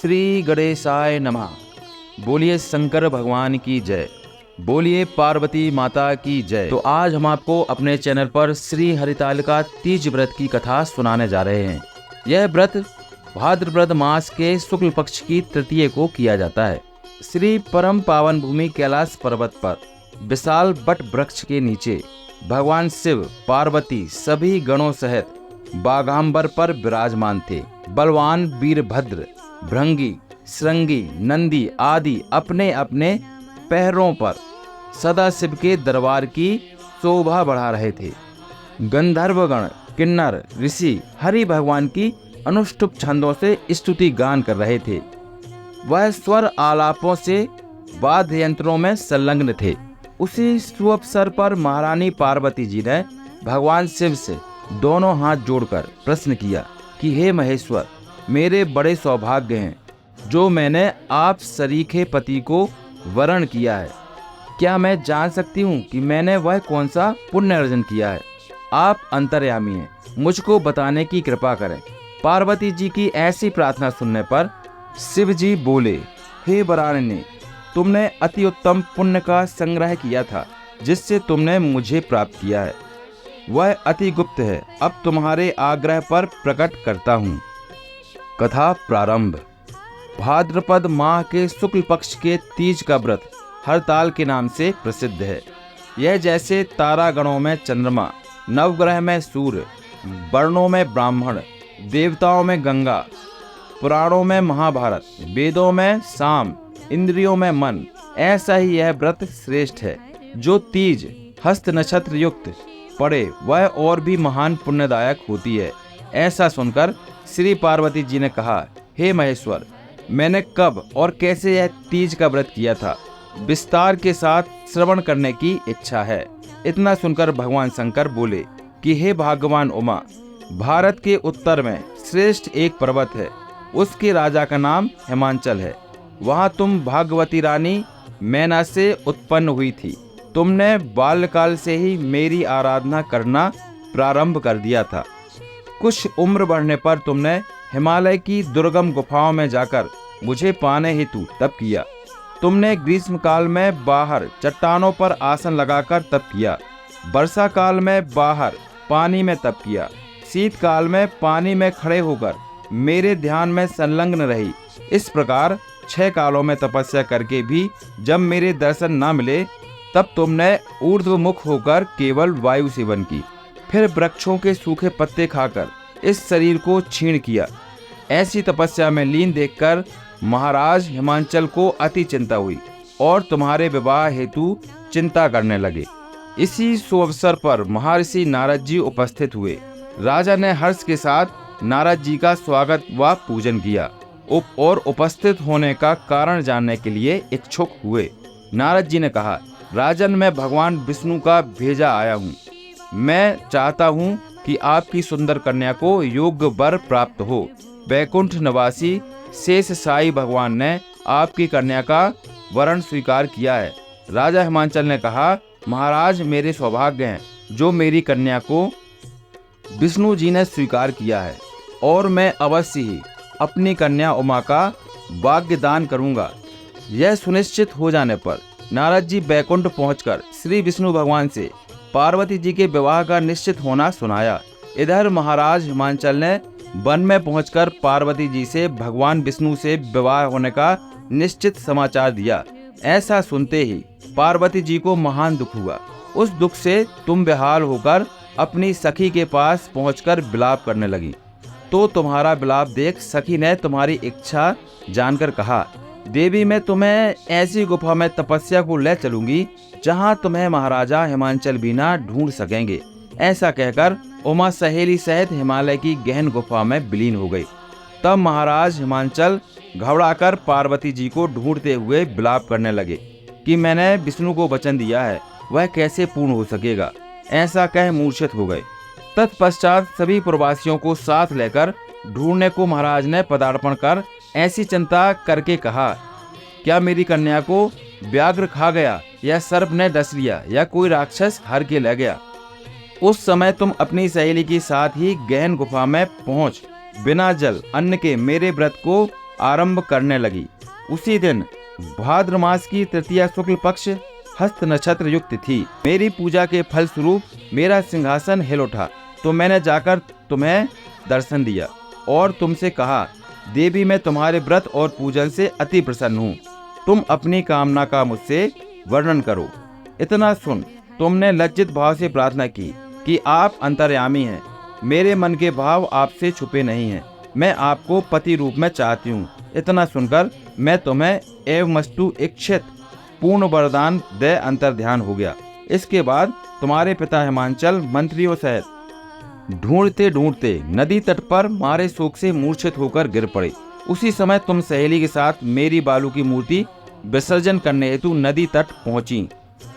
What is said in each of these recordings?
श्री गणेशाय नमः। बोलिए शंकर भगवान की जय, बोलिए पार्वती माता की जय। तो आज हम आपको अपने चैनल पर श्री हरितालिका तीज व्रत की कथा सुनाने जा रहे हैं। यह व्रत भाद्रपद मास के शुक्ल पक्ष की तृतीय को किया जाता है। श्री परम पावन भूमि कैलाश पर्वत पर विशाल बट वृक्ष के नीचे भगवान शिव, पार्वती सभी गणों सहित बाघांबर पर विराजमान थे। बलवान वीरभद्र, भृंगी, श्रृंगी, नंदी आदि अपने अपने पैरों पर सदा शिव के दरबार की शोभा बढ़ा रहे थे। गंधर्वगण, किन्नर, ऋषि हरि भगवान की अनुष्टुप छंदों से स्तुति गान कर रहे थे। वह स्वर आलापों से वाद्य यंत्रों में संलग्न थे। उसी सुअवसर पर महारानी पार्वती जी ने भगवान शिव से दोनों हाथ जोड़कर प्रश्न किया कि हे महेश्वर, मेरे बड़े सौभाग्य हैं जो मैंने आप सरीखे पति को वरण किया है। क्या मैं जान सकती हूँ कि मैंने वह कौन सा पुण्य अर्जन किया है? आप अंतर्यामी हैं, मुझको बताने की कृपा करें। पार्वती जी की ऐसी प्रार्थना सुनने पर शिव जी बोले, हे वराणिनी, तुमने अति उत्तम पुण्य का संग्रह किया था जिससे तुमने मुझे प्राप्त किया है। वह अति गुप्त है, अब तुम्हारे आग्रह पर प्रकट करता हूँ। कथा प्रारंभ। भाद्रपद माह के शुक्ल पक्ष के तीज का व्रत हरताल के नाम से प्रसिद्ध है। यह जैसे तारागणों में चंद्रमा, नवग्रह में सूर्य, वर्णों में ब्राह्मण, देवताओं में गंगा, पुराणों में महाभारत, वेदों में साम, इंद्रियों में मन, ऐसा ही यह व्रत श्रेष्ठ है। जो तीज हस्त नक्षत्र युक्त पड़े वह और भी महान पुण्यदायक होती है। ऐसा सुनकर श्री पार्वती जी ने कहा, हे महेश्वर, मैंने कब और कैसे यह तीज का व्रत किया था, विस्तार के साथ श्रवण करने की इच्छा है। इतना सुनकर भगवान शंकर बोले कि हे भाग्यवान उमा, भारत के उत्तर में श्रेष्ठ एक पर्वत है, उसके राजा का नाम हिमांचल है। वहाँ तुम भागवती रानी मैना से उत्पन्न हुई थी। तुमने बाल्यकाल से ही मेरी आराधना करना प्रारंभ कर दिया था। कुछ उम्र बढ़ने पर तुमने हिमालय की दुर्गम गुफाओं में जाकर मुझे पाने हेतु तप किया। तुमने ग्रीष्म काल में बाहर चट्टानों पर आसन लगाकर तप किया, वर्षा काल में बाहर पानी में तप किया, शीतकाल में पानी में खड़े होकर मेरे ध्यान में संलग्न रही। इस प्रकार 6 कालों में तपस्या करके भी जब मेरे दर्शन न मिले तब तुमने ऊर्ध्वमुख होकर केवल वायु सेवन की। फिर वृक्षों के सूखे पत्ते खाकर इस शरीर को क्षीण किया। ऐसी तपस्या में लीन देखकर महाराज हिमांचल को अति चिंता हुई और तुम्हारे विवाह हेतु चिंता करने लगे। इसी सुअवसर पर महर्षि नारद जी उपस्थित हुए। राजा ने हर्ष के साथ नारद जी का स्वागत व पूजन किया और उपस्थित होने का कारण जानने के लिए इच्छुक हुए। नारद जी ने कहा, राजन, मैं भगवान विष्णु का भेजा आया हूँ। मैं चाहता हूँ कि आपकी सुंदर कन्या को योग्य वर प्राप्त हो। वैकुंठ निवासी शेष साई भगवान ने आपकी कन्या का वरण स्वीकार किया है। राजा हिमांचल ने कहा, महाराज, मेरे सौभाग्य हैं जो मेरी कन्या को विष्णु जी ने स्वीकार किया है और मैं अवश्य ही अपनी कन्या उमा का भाग्यदान करूंगा। यह सुनिश्चित हो जाने पर नारद जी बैकुंठ पहुंचकर श्री विष्णु भगवान से पार्वती जी के विवाह का निश्चित होना सुनाया। इधर महाराज हिमांचल ने वन में पहुंचकर पार्वती जी से भगवान विष्णु से विवाह होने का निश्चित समाचार दिया। ऐसा सुनते ही पार्वती जी को महान दुख हुआ। उस दुख से तुम बेहाल होकर अपनी सखी के पास पहुंचकर विलाप करने लगी। तो तुम्हारा विलाप देख सखी ने तुम्हारी इच्छा जानकर कहा, देवी, मैं तुम्हें ऐसी गुफा में तपस्या को ले चलूंगी जहां तुम्हें महाराजा हिमांचल भी ना ढूंढ सकेंगे। ऐसा कहकर उमा सहेली सहित हिमालय की गहन गुफा में विलीन हो गई। तब महाराज हिमांचल घबराकर पार्वती जी को ढूंढते हुए विलाप करने लगे कि मैंने विष्णु को वचन दिया है, वह कैसे पूर्ण हो सकेगा। ऐसा कह मूर्छित हो गए। तत्पश्चात सभी प्रवासियों को साथ लेकर ढूंढने को महाराज ने पदार्पण कर ऐसी चिंता करके कहा, क्या मेरी कन्या को व्याघ्र खा गया या सर्प ने डस लिया या कोई राक्षस हर के ले गया? उस समय तुम अपनी सहेली के साथ ही गहन गुफा में पहुंच बिना जल अन्न के मेरे व्रत को आरंभ करने लगी। उसी दिन भाद्र मास की तृतीया शुक्ल पक्ष हस्त नक्षत्र युक्त थी। मेरी पूजा के फल स्वरूप मेरा सिंहासन हिल उठा, तो मैंने जाकर तुम्हें दर्शन दिया और तुमसे कहा, देवी मैं तुम्हारे व्रत और पूजन से अति प्रसन्न हूँ। तुम अपनी कामना का मुझसे वर्णन करो। इतना सुन तुमने लज्जित भाव से प्रार्थना की कि आप अंतर्यामी हैं, मेरे मन के भाव आपसे छुपे नहीं हैं, मैं आपको पति रूप में चाहती हूँ। इतना सुनकर मैं तुम्हें एवमस्तु इच्छित पूर्ण वरदान दे अंतर्ध्यान हो गया। इसके बाद तुम्हारे पिता हिमांचल मंत्रियों सहित ढूंढते ढूंढते नदी तट पर मारे शोक से मूर्छित होकर गिर पड़े। उसी समय तुम सहेली के साथ मेरी बालू की मूर्ति विसर्जन करने हेतु नदी तट पहुंची,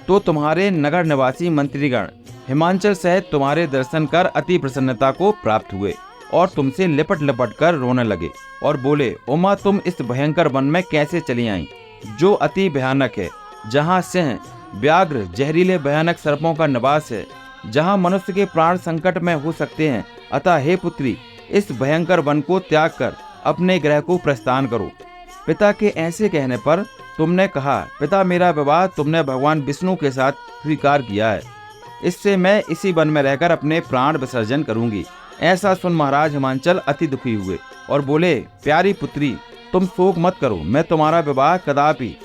तो तुम्हारे नगर निवासी मंत्रीगण हिमांचल सहित तुम्हारे दर्शन कर अति प्रसन्नता को प्राप्त हुए और तुमसे लिपट लिपट कर रोने लगे और बोले, उमा तुम इस भयंकर वन में कैसे चली आई, जो अति भयानक है, जहाँ सिंह, व्याघ्र, जहरीले भयानक सर्पों का निवास है, जहाँ मनुष्य के प्राण संकट में हो सकते हैं। अतः हे पुत्री, इस भयंकर वन को त्याग कर अपने गृह को प्रस्थान करो। पिता के ऐसे कहने पर तुमने कहा, पिता मेरा विवाह तुमने भगवान विष्णु के साथ स्वीकार किया है, इससे मैं इसी वन में रहकर अपने प्राण विसर्जन करूंगी। ऐसा सुन महाराज हिमांचल अति दुखी हुए और बोले, प्यारी पुत्री तुम शोक मत करो, मैं तुम्हारा विवाह कदापि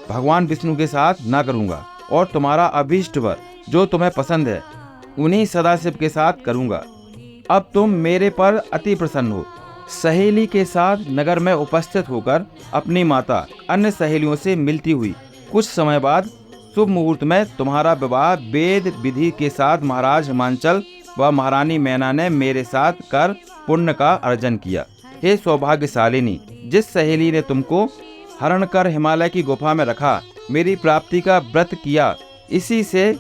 भगवान विष्णु के साथ न करूंगा और तुम्हारा अभीष्ट वर जो तुम्हें पसंद है उन्हीं सदाशिव के साथ करूंगा। अब तुम मेरे पर अति प्रसन्न हो। सहेली के साथ नगर में उपस्थित होकर अपनी माता अन्य सहेलियों से मिलती हुई कुछ समय बाद शुभ मुहूर्त में तुम्हारा विवाह वेद विधि के साथ महाराज हिमांचल व महारानी मैना ने मेरे साथ कर पुण्य का अर्जन किया। हे सौभाग्यशालिनी, जिस सहेली ने तुमको हरण कर हिमालय की गुफा में रखा, मेरी प्राप्ति का व्रत किया, इसी से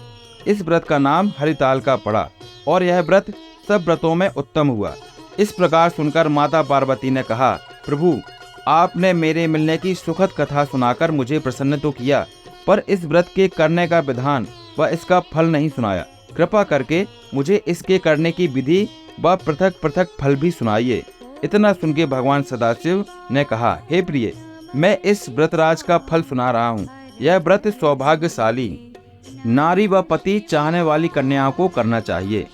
इस व्रत का नाम हरिताल का पड़ा और यह व्रत सब व्रतों में उत्तम हुआ। इस प्रकार सुनकर माता पार्वती ने कहा, प्रभु आपने मेरे मिलने की सुखद कथा सुनाकर मुझे प्रसन्न तो किया, पर इस व्रत के करने का विधान व इसका फल नहीं सुनाया। कृपा करके मुझे इसके करने की विधि व पृथक पृथक फल भी सुनाइए। इतना सुन के भगवान सदाशिव ने कहा, हे प्रिय, मैं इस व्रतराज का फल सुना रहा हूँ। यह व्रत सौभाग्यशाली नारी व पति चाहने वाली कन्याओं को करना चाहिए।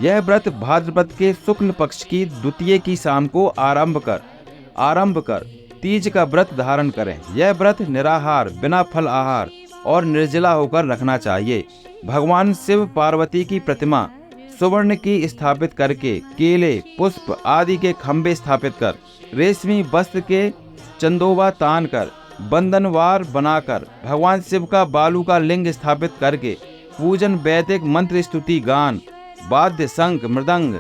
यह व्रत भाद्रपद के शुक्ल पक्ष की द्वितीय की शाम को आरंभ कर तीज का व्रत धारण करें। यह व्रत निराहार, बिना फल आहार और निर्जला होकर रखना चाहिए। भगवान शिव पार्वती की प्रतिमा सुवर्ण की स्थापित करके केले, पुष्प आदि के खंभे स्थापित कर, रेशमी वस्त्र के चंदोवा तान कर, बंधनवार बनाकर, भगवान शिव का बालू का लिंग स्थापित करके पूजन, वैदिक मंत्र स्तुति गान, वाद्य, शंख, मृदंग,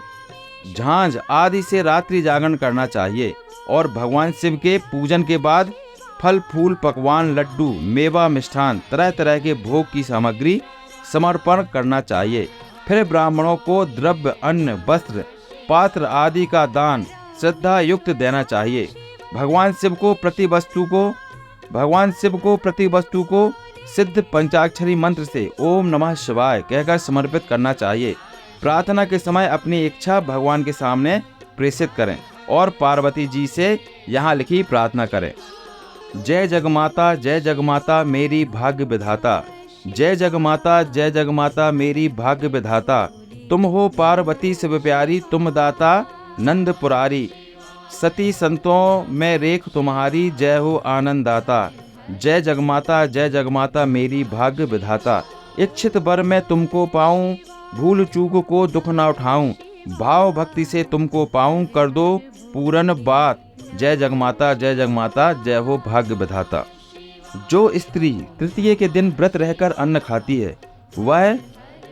झांझ आदि से रात्रि जागरण करना चाहिए और भगवान शिव के पूजन के बाद फल फूल, पकवान, लड्डू, मेवा, मिष्ठान, तरह तरह के भोग की सामग्री समर्पण करना चाहिए। फिर ब्राह्मणों को द्रव्य, अन्न, वस्त्र, पात्र आदि का दान श्रद्धा युक्त देना चाहिए। भगवान शिव को प्रति वस्तु को सिद्ध पंचाक्षरी मंत्र से ओम नमः शिवाय कहकर समर्पित करना चाहिए। प्रार्थना के समय अपनी इच्छा भगवान के सामने प्रेषित करें और पार्वती जी से यहाँ लिखी प्रार्थना करें। जय जगमाता मेरी भाग्य विधाता, जय जगमाता मेरी भाग्य विधाता। तुम हो पार्वती शिव प्यारी, तुम दाता नंद पुरारी। सती संतों में रेख तुम्हारी, जय हो आनंद दाता। जय जगमाता मेरी भाग्य विधाता। इच्छित वर मैं तुमको पाऊं, भूल चूक को दुख न उठाऊं। भाव भक्ति से तुमको पाऊं, कर दो पूर्ण बात। जय जगमाता जय हो भाग्य विधाता। जो स्त्री तृतीय के दिन व्रत रहकर अन्न खाती है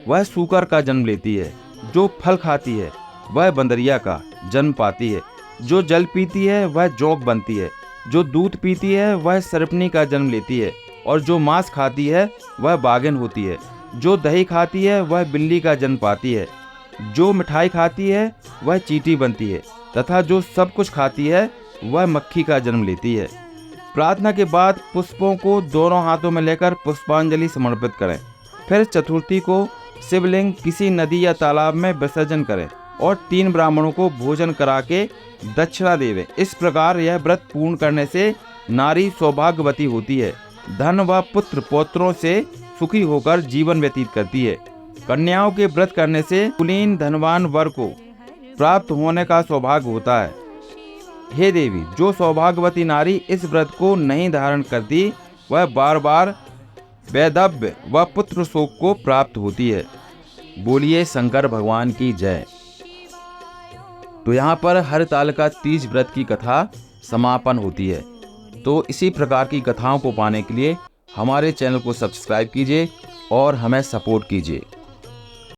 वह सूकर का जन्म लेती है। जो फल खाती है वह बंदरिया का जन्म पाती है। जो जल पीती है वह जोंक बनती है। जो दूध पीती है वह सर्पनी का जन्म लेती है और जो मांस खाती है वह बाघिन होती है। जो दही खाती है वह बिल्ली का जन्म पाती है। जो मिठाई खाती है वह चींटी बनती है तथा जो सब कुछ खाती है वह मक्खी का जन्म लेती है। प्रार्थना के बाद पुष्पों को दोनों हाथों में लेकर पुष्पांजलि समर्पित करें। फिर चतुर्थी को शिवलिंग किसी नदी या तालाब में विसर्जन करें और 3 ब्राह्मणों को भोजन करा के दक्षिणा देवे। इस प्रकार यह व्रत पूर्ण करने से नारी सौभाग्यवती होती है, धन व पुत्र पौत्रों से सुखी होकर जीवन व्यतीत करती है। कन्याओं के व्रत करने से कुलीन धनवान वर को प्राप्त होने का सौभाग्य होता है। हे देवी, जो सौभाग्यवती नारी इस व्रत को नहीं धारण करती वह बार बार वैधव्य व पुत्र शोक को प्राप्त होती है। बोलिए शंकर भगवान की जय। तो यहाँ पर हरतालिका तीज व्रत की कथा समापन होती है। तो इसी प्रकार की कथाओं को पाने के लिए हमारे चैनल को सब्सक्राइब कीजिए और हमें सपोर्ट कीजिए।